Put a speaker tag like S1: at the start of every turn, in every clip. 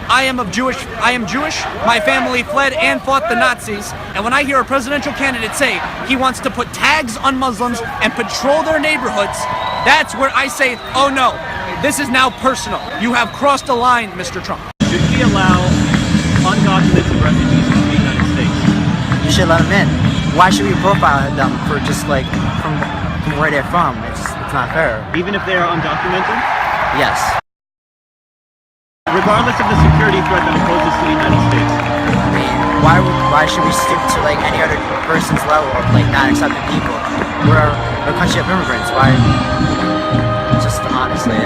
S1: I am Jewish. My family fled and fought the Nazis. And when I hear a presidential candidate say he wants to put tags on Muslims and patrol their neighborhoods, that's where I say, oh no, this is now personal. You have crossed a line, Mr. Trump.
S2: Should we allow undocumented refugees into the United States?
S3: You should let them in. Why should we profile them for just like from where they're from? It's not fair.
S2: Even if they are undocumented?
S3: Yes.
S2: Regardless of the security threat that it poses to the United States.
S3: I mean, why should we stick to like any other person's level of like not accepting people? We're a country of immigrants. Why? Just honestly,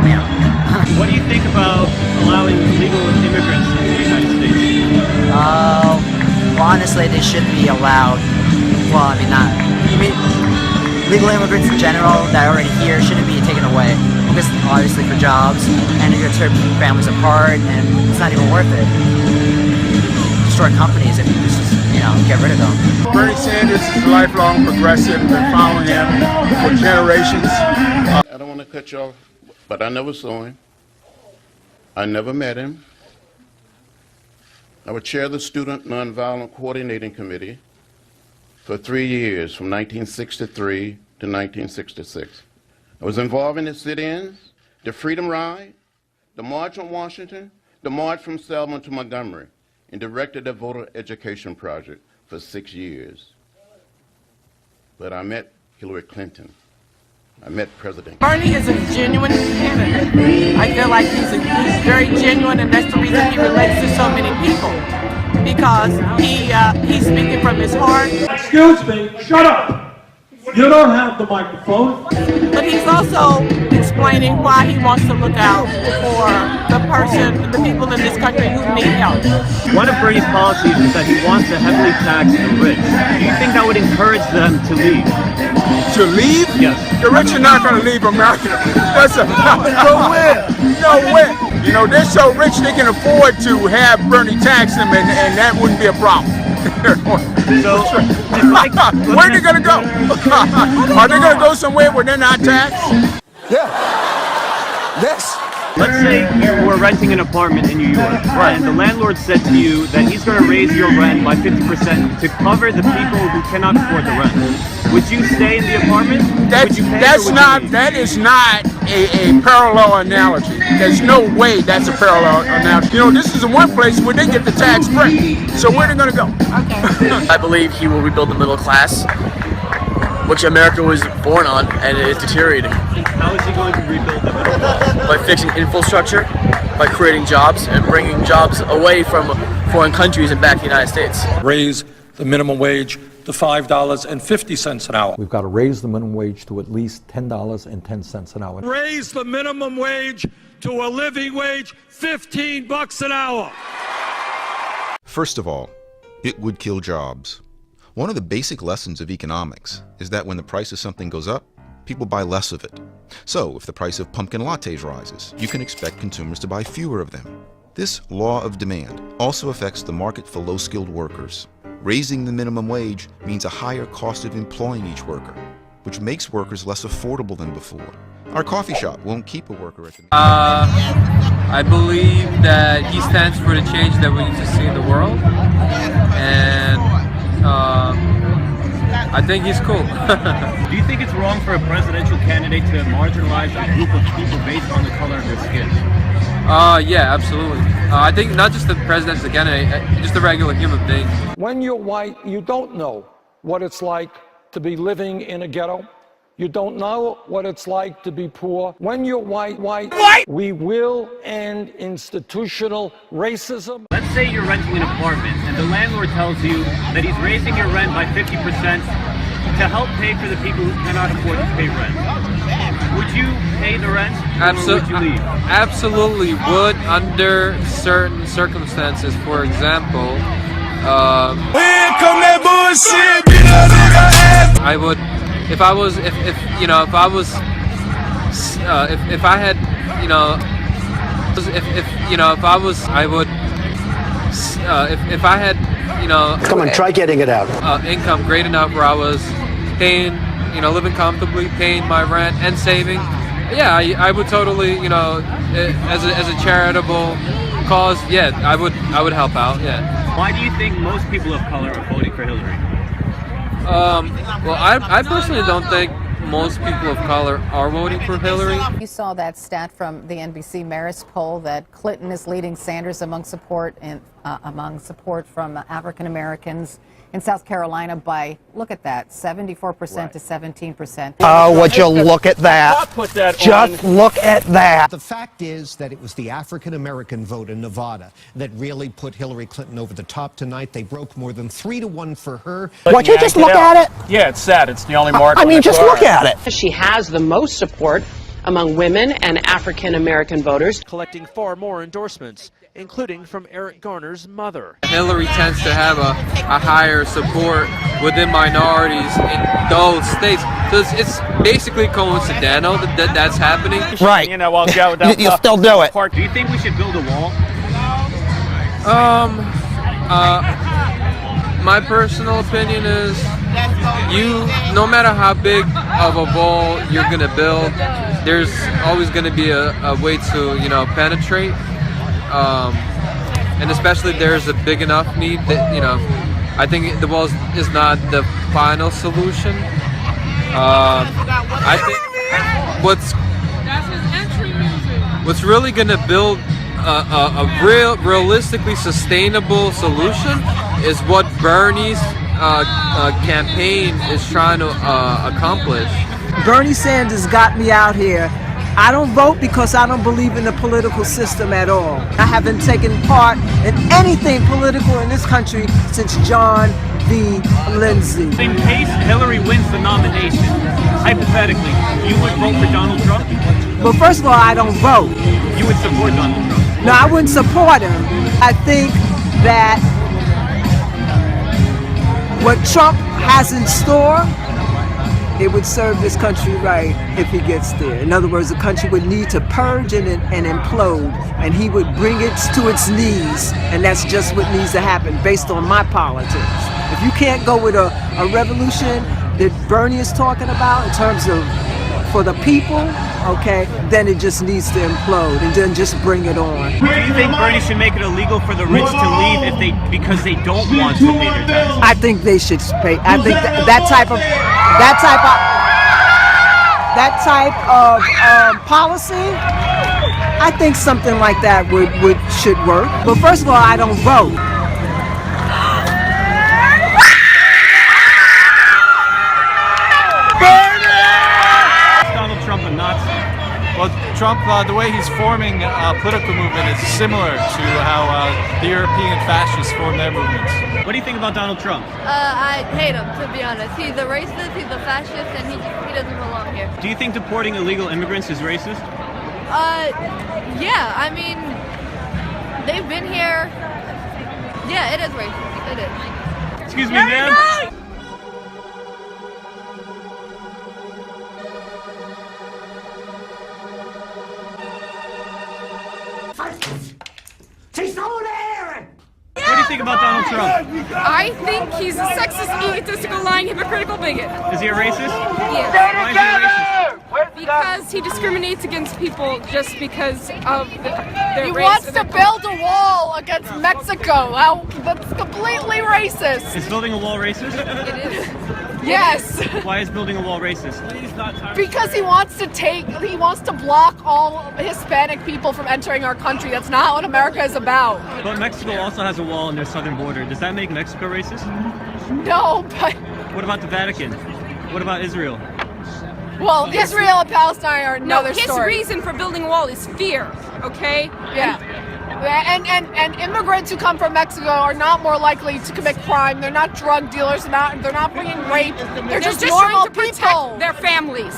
S3: you know.
S2: What do you think about allowing illegal immigrants into the United States?
S3: Well, honestly, they should be allowed. Well, I mean, legal immigrants in general that are already here shouldn't be taken away. Because obviously for jobs, and you're gonna tear families apart, and it's not even worth it. Destroy companies if you just, get rid of them.
S4: Bernie Sanders is a lifelong progressive. Been following him for generations.
S5: I don't want to cut you off, but I never saw him. I never met him. I would chair the Student Nonviolent Coordinating Committee for 3 years, from 1963 to 1966. I was involved in the sit-ins, the Freedom Ride, the March on Washington, the March from Selma to Montgomery, and directed the Voter Education Project for 6 years. But I met Hillary Clinton. I met President.
S6: Bernie is a genuine candidate. I feel like he's very genuine, and that's the reason he relates to so many people. Because he's speaking from his heart.
S7: Excuse me, shut up! You don't have the microphone.
S6: But he's also explaining why he wants to look out for the people in this country who need help.
S2: One of Bernie's policies is that he wants to heavily tax the rich. Do you think that would encourage them to leave?
S4: To leave?
S2: Yes.
S4: The rich are not going to leave America. Nowhere. They're so rich they can afford to have Bernie tax them, and that wouldn't be a problem.
S2: So,
S4: where are they going to go? Are they going to go somewhere where they're not taxed? Yeah. Yes.
S2: Let's say you were renting an apartment in New York, and the landlord said to you that he's going to raise your rent by 50% to cover the people who cannot afford the rent. Would you stay in the apartment?
S4: That is not a parallel analogy. There's no way that's a parallel analogy. This is the one place where they get the tax break. So where are they going to go?
S6: Okay.
S8: I believe he will rebuild the middle class, which America was born on, and it is deteriorating.
S2: How is he going to rebuild the middle class?
S8: By fixing infrastructure, by creating jobs, and bringing jobs away from foreign countries and back to the United States.
S7: Raise the minimum wage to $5.50 an hour.
S9: We've got to raise the minimum wage to at least $10.10 an hour.
S7: Raise the minimum wage to a living wage, $15 an hour.
S10: First of all, it would kill jobs. One of the basic lessons of economics is that when the price of something goes up, people buy less of it. So if the price of pumpkin lattes rises, you can expect consumers to buy fewer of them. This law of demand also affects the market for low-skilled workers. Raising the minimum wage means a higher cost of employing each worker, which makes workers less affordable than before. Our coffee shop won't keep a worker at the...
S11: I believe that he stands for the change that we need to see in the world, and I think he's cool.
S2: Do you think it's wrong for a presidential candidate to marginalize a group of people based on the color of their skin?
S11: Yeah, absolutely. I think not just the president, the candidate, just a regular human being.
S7: When you're white, you don't know what it's like to be living in a ghetto. You don't know what it's like to be poor. When you're white, we will end institutional racism.
S2: Let's say you're renting an apartment and the landlord tells you that he's raising your rent by 50% to help pay for the people who cannot afford to pay rent. Would you pay the rent, or would you leave?
S11: Absolutely would, under certain circumstances. For examul, I would, if I had,
S12: come on, try getting it out.
S11: Income great enough where I was paying, living comfortably, paying my rent and saving. Yeah, I would totally, as a charitable cause, yeah, I would help out. Yeah.
S2: Why do you think most people of color are voting for Hillary?
S11: Well, I personally don't think most people of color are voting for Hillary.
S13: You saw that stat from the NBC Marist poll that Clinton is leading Sanders among support from African Americans in South Carolina by, look at that, 74% to 17%.
S12: Oh, would you look at that? Just look at that.
S14: The fact is that it was the African-American vote in Nevada that really put Hillary Clinton over the top tonight. They broke more than 3-1 for her.
S12: Would you just look at it?
S4: Yeah, it's sad. It's the only mark.
S12: I mean, just look at it.
S15: She has the most support among women and African-American voters.
S16: Collecting far more endorsements, including from Eric Garner's mother.
S11: Hillary tends to have a higher support within minorities in those states. So it's basically coincidental that that's happening.
S12: Right.
S4: You know, well, Joe,
S12: you still do it.
S2: Do you think we should build a wall?
S11: My personal opinion is no matter how big of a wall you're gonna build, there's always gonna be a way to, penetrate. And especially if there's a big enough need that, I think the wall is not the final solution. I think what's really gonna build a realistically sustainable solution is what Bernie's campaign is trying to accomplish.
S17: Bernie Sanders got me out here. I don't vote because I don't believe in the political system at all. I haven't taken part in anything political in this country since John V. Lindsay.
S2: In case Hillary wins the nomination, hypothetically, you would vote for Donald Trump?
S17: Well, first of all, I don't vote.
S2: You would support Donald Trump?
S17: No, I wouldn't support him. I think that what Trump has in store, it would serve this country right if he gets there. In other words, the country would need to purge and implode, and he would bring it to its knees, and that's just what needs to happen based on my politics. If you can't go with a revolution that Bernie is talking about in terms of for the people, okay, then it just needs to implode and then just bring it on.
S2: Do you think Bernie should make it illegal for the rich to leave because they don't want to pay their taxes?
S17: I think they should pay. I think that type of policy, I think something like that should work. But first of all, I don't vote.
S2: Donald Trump a Nazi?
S18: Well, Trump, the way he's forming a political movement is similar to how the European fascists form their movements.
S2: What do you think about Donald Trump?
S19: I hate him, to be honest. He's a racist, he's a fascist, and he doesn't belong here.
S2: Do you think deporting illegal immigrants is racist?
S19: Yeah, I mean, they've been here. Yeah, it is racist. It is.
S2: Excuse me, ma'am? What do you think about Donald Trump?
S20: I think he's a sexist, egotistical, lying, hypocritical bigot.
S2: Is he a racist?
S20: Yes.
S2: Why is he a racist?
S20: Because he discriminates against people just because of their
S6: He
S20: race.
S6: wants to build a wall against Mexico. That's completely racist.
S2: Is building a wall racist?
S20: It is.
S6: Yes.
S2: Why is building a wall racist?
S6: Because he wants to block all Hispanic people from entering our country. That's not what America is about.
S2: But Mexico also has a wall on their southern border. Does that make Mexico racist?
S6: No, but...
S2: What about the Vatican? What about Israel?
S6: Well, Israel and Palestine are another
S20: his
S6: story.
S20: reason for building a wall is fear, okay?
S6: Yeah. And immigrants who come from Mexico are not more likely to commit crime. They're not drug dealers. They're not bringing rape. They're just normal
S20: trying to
S6: people.
S20: protect their families.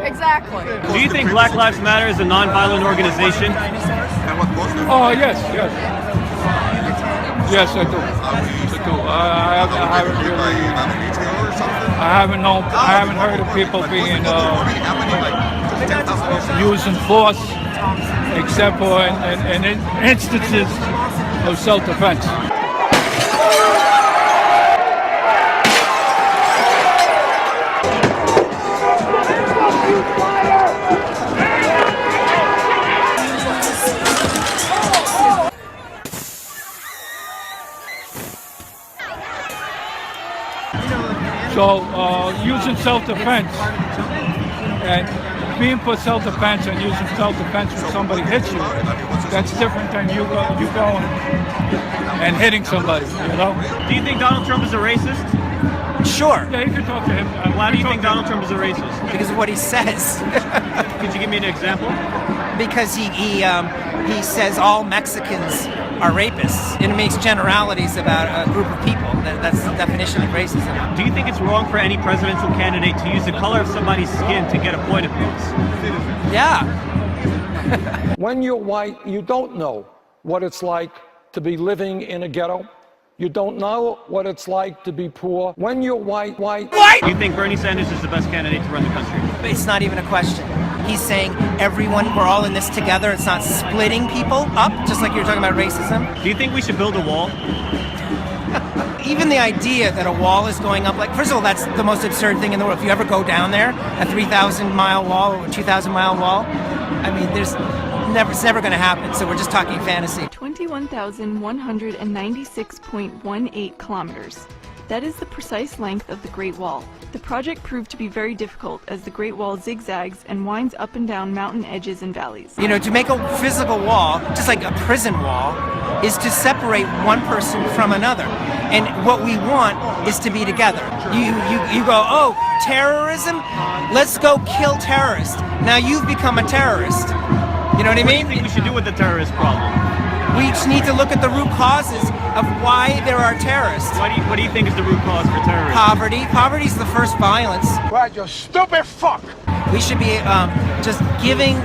S6: Exactly.
S2: Do you think Black Lives Matter is a non-violent organization?
S7: Oh, yes. Yes, I do. I haven't heard of people being using force, except for in instances of self-defense. So using self-defense and being for self-defense and using self-defense when somebody hits you, that's different than you going and hitting somebody, you know?
S2: Do you think Donald Trump is a racist?
S1: Sure.
S7: Yeah, you can talk to him.
S2: Why do you think Donald Trump is a racist?
S1: Because of what he says.
S2: Could you give me an example?
S1: Because he says all Mexicans are rapists, and it makes generalities about a group of people. That's the definition of racism.
S2: Do you think it's wrong for any presidential candidate to use the color of somebody's skin to get a point across?
S1: Yeah.
S7: When you're white, you don't know what it's like to be living in a ghetto. You don't know what it's like to be poor. When you're white.
S2: Do you think Bernie Sanders is the best candidate to run the country?
S1: It's not even a question. He's saying everyone, we're all in this together. It's not splitting people up, just like you were talking about racism.
S2: Do you think we should build a wall?
S1: Even the idea that a wall is going up, like, first of all, that's the most absurd thing in the world. If you ever go down there, a 3,000-mile wall or a 2,000-mile wall, I mean, it's never going to happen. So we're just talking fantasy.
S21: 21,196.18 kilometers. That is the precise length of the Great Wall. The project proved to be very difficult as the Great Wall zigzags and winds up and down mountain edges and valleys.
S1: You know, to make a physical wall, just like a prison wall, is to separate one person from another. And what we want is to be together. You go, oh, terrorism? Let's go kill terrorists. Now you've become a terrorist. You know what I mean?
S2: What do you think we should do with the terrorist problem?
S1: We just need to look at the root causes of why there are terrorists.
S2: What do you think is the root cause for terrorism?
S1: Poverty. Poverty is the first violence.
S4: Right, you stupid fuck!
S1: We should be just giving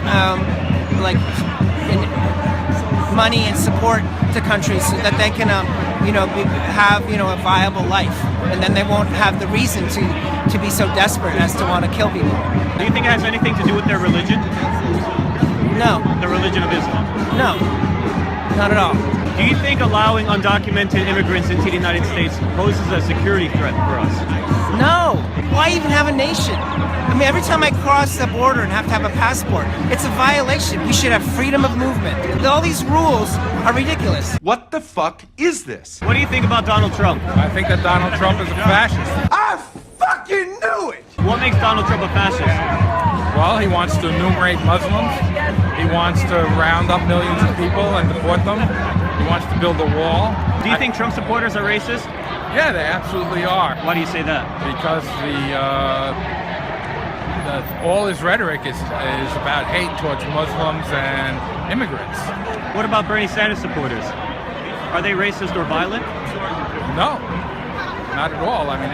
S1: money and support to countries so that they can have a viable life, and then they won't have the reason to be so desperate as to want to kill people.
S2: Do you think it has anything to do with their religion?
S1: No.
S2: The religion of Islam?
S1: No. Not at all.
S2: Do you think allowing undocumented immigrants into the United States poses a security threat for us?
S1: No. Why even have a nation? I mean, every time I cross the border and have to have a passport, it's a violation. We should have freedom of movement. All these rules are ridiculous.
S22: What the fuck is this?
S2: What do you think about Donald Trump?
S22: I think that Donald Trump is a fascist.
S4: I fucking knew it!
S2: What makes Donald Trump a fascist?
S22: Well, he wants to enumerate Muslims. He wants to round up millions of people and deport them. He wants to build a wall.
S2: Do you think Trump supporters are racist?
S22: Yeah, they absolutely are.
S2: Why do you say that?
S22: Because all his rhetoric is about hate towards Muslims and immigrants.
S2: What about Bernie Sanders supporters? Are they racist or violent?
S22: No. Not at all. I mean,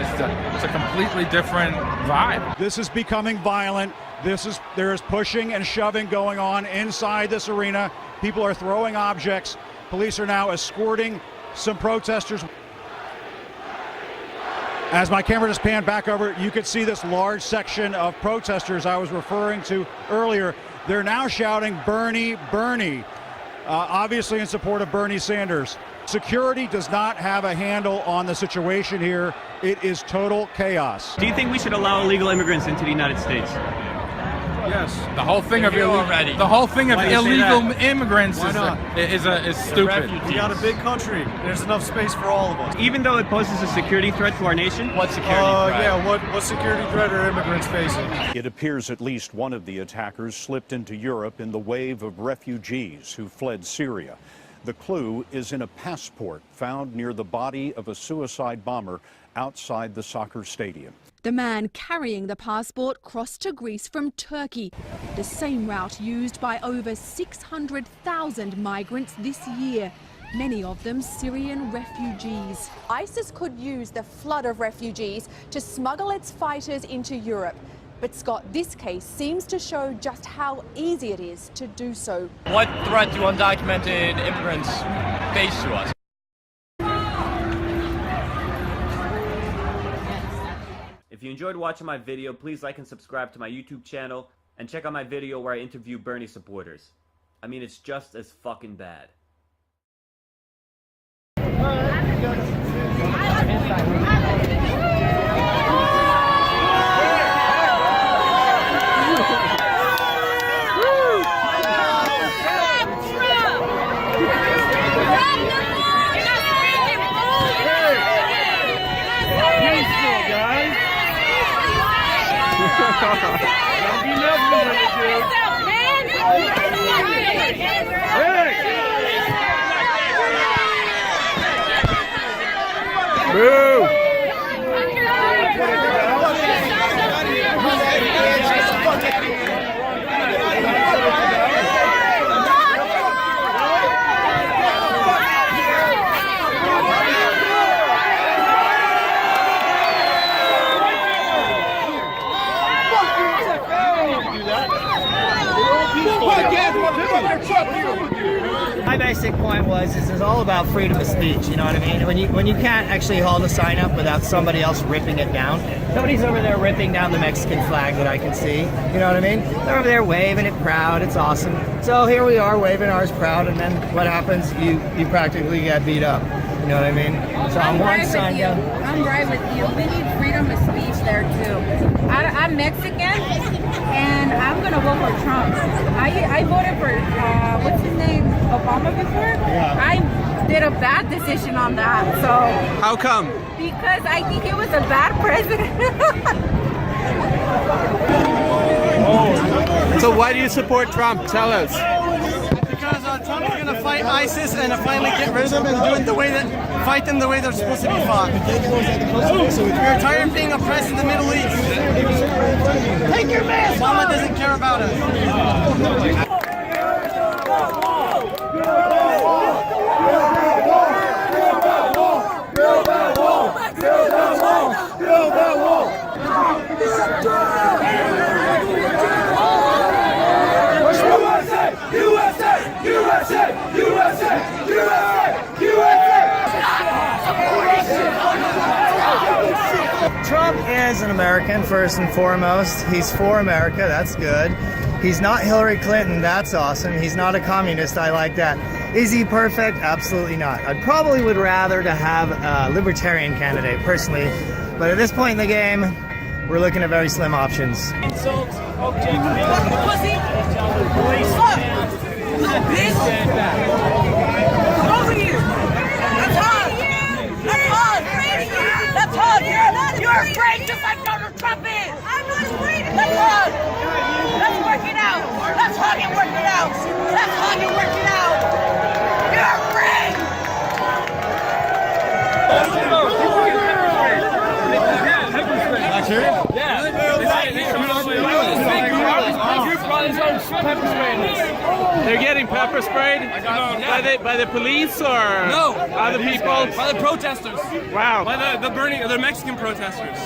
S22: it's a completely different vibe.
S23: This is becoming violent. There is pushing and shoving going on inside this arena. People are throwing objects. Police are now escorting some protesters. As my camera just panned back over, you could see this large section of protesters I was referring to earlier. They're now shouting, "Bernie, Bernie," obviously in support of Bernie Sanders. Security does not have a handle on the situation here. It is total chaos.
S2: Do you think we should allow illegal immigrants into the United States?
S22: Yes. The whole thing of illegal immigrants is stupid.
S24: We got a big country. There's enough space for all of us.
S2: Even though it poses a security threat to our nation?
S24: What security threat? Yeah, what security threat are immigrants facing?
S25: It appears at least one of the attackers slipped into Europe in the wave of refugees who fled Syria. The clue is in a passport found near the body of a suicide bomber outside the soccer stadium.
S26: The man carrying the passport crossed to Greece from Turkey, the same route used by over 600,000 migrants this year, many of them Syrian refugees.
S27: ISIS could use the flood of refugees to smuggle its fighters into Europe. But Scott, this case seems to show just how easy it is to do so.
S28: What threat do undocumented immigrants face to us?
S2: If you enjoyed watching my video, please like and subscribe to my YouTube channel, and check out my video where I interview Bernie supporters. I mean, it's just as fucking bad.
S24: Guys.
S4: Boo!
S3: My basic point was this is all about freedom of speech, you know what I mean? When you can't actually hold a sign up without somebody else ripping it down. Nobody's over there ripping down the Mexican flag that I can see, you know what I mean? They're over there waving it proud, it's awesome. So here we are waving ours proud, and then what happens? You practically get beat up, you know what I mean? So I'm one sign down.
S5: I'm right with you. We need freedom of speech there too. I'm Mexican, and I'm gonna vote for Trump. I voted for what's his name, Obama before.
S3: Yeah.
S5: I did a bad decision on that. So
S11: How come?
S5: because I think he was a bad president.
S11: So why do you support Trump? Tell us.
S28: Because Trump's going to fight ISIS and finally get rid of them and fight them the way they're supposed to be fought. We're tired of being oppressed in the Middle East. Take your mask off! Obama doesn't care about us.
S3: Trump is an American first and foremost. He's for America, that's good. He's not Hillary Clinton, that's awesome. He's not a communist, I like that. Is he perfect? Absolutely not. I probably would rather to have a libertarian candidate personally, but at this point in the game, we're looking at very slim options.
S5: Pussy! Bitch! Over here! That's hard! That's hard! That's hard! You're afraid just like Donald Trump is! I'm not afraid! That's hard! Let's work it out! Let's hug and work it out! Let's hug and work it out! You're afraid!
S11: They're getting pepper sprayed by the police or
S28: No,
S11: other people?
S28: by the protesters.
S11: Wow.
S28: By the Mexican protesters.